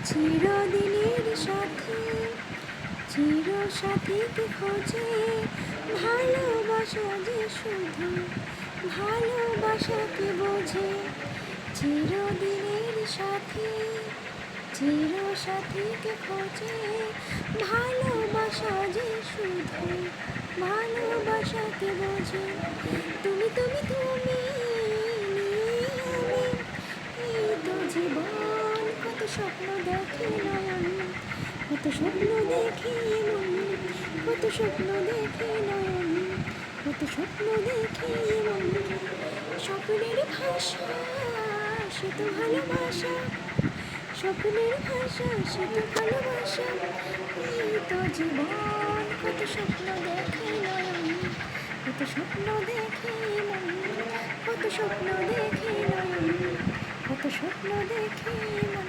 চিরদিনের সাথী চির সাথীকে খোঁজে, ভালোবাসা যে শুধু ভালোবাসাকে বোঝে। চিরদিনের সাথী চির সাথীকে খোঁজে, ভালোবাসা যে শুধু ভালোবাসাকে বোঝে। তুমি তুমি তুমি এই তো জীবন, কত স্বপ্ন দেখে নয়ন, কত স্বপ্ন দেখে মন, কত স্বপ্ন দেখে নয়ন, কত স্বপ্ন দেখে মন। স্বপ্নের ভাষা সে তো ভালোবাসা, স্বপ্নের ভাষা সে তো ভালোবাসা। এই তো জীবন, কত স্বপ্ন দেখে নয়ন, কত স্বপ্ন দেখে মন, কত স্বপ্ন দেখে নয়ন, কত স্বপ্ন দেখে মন।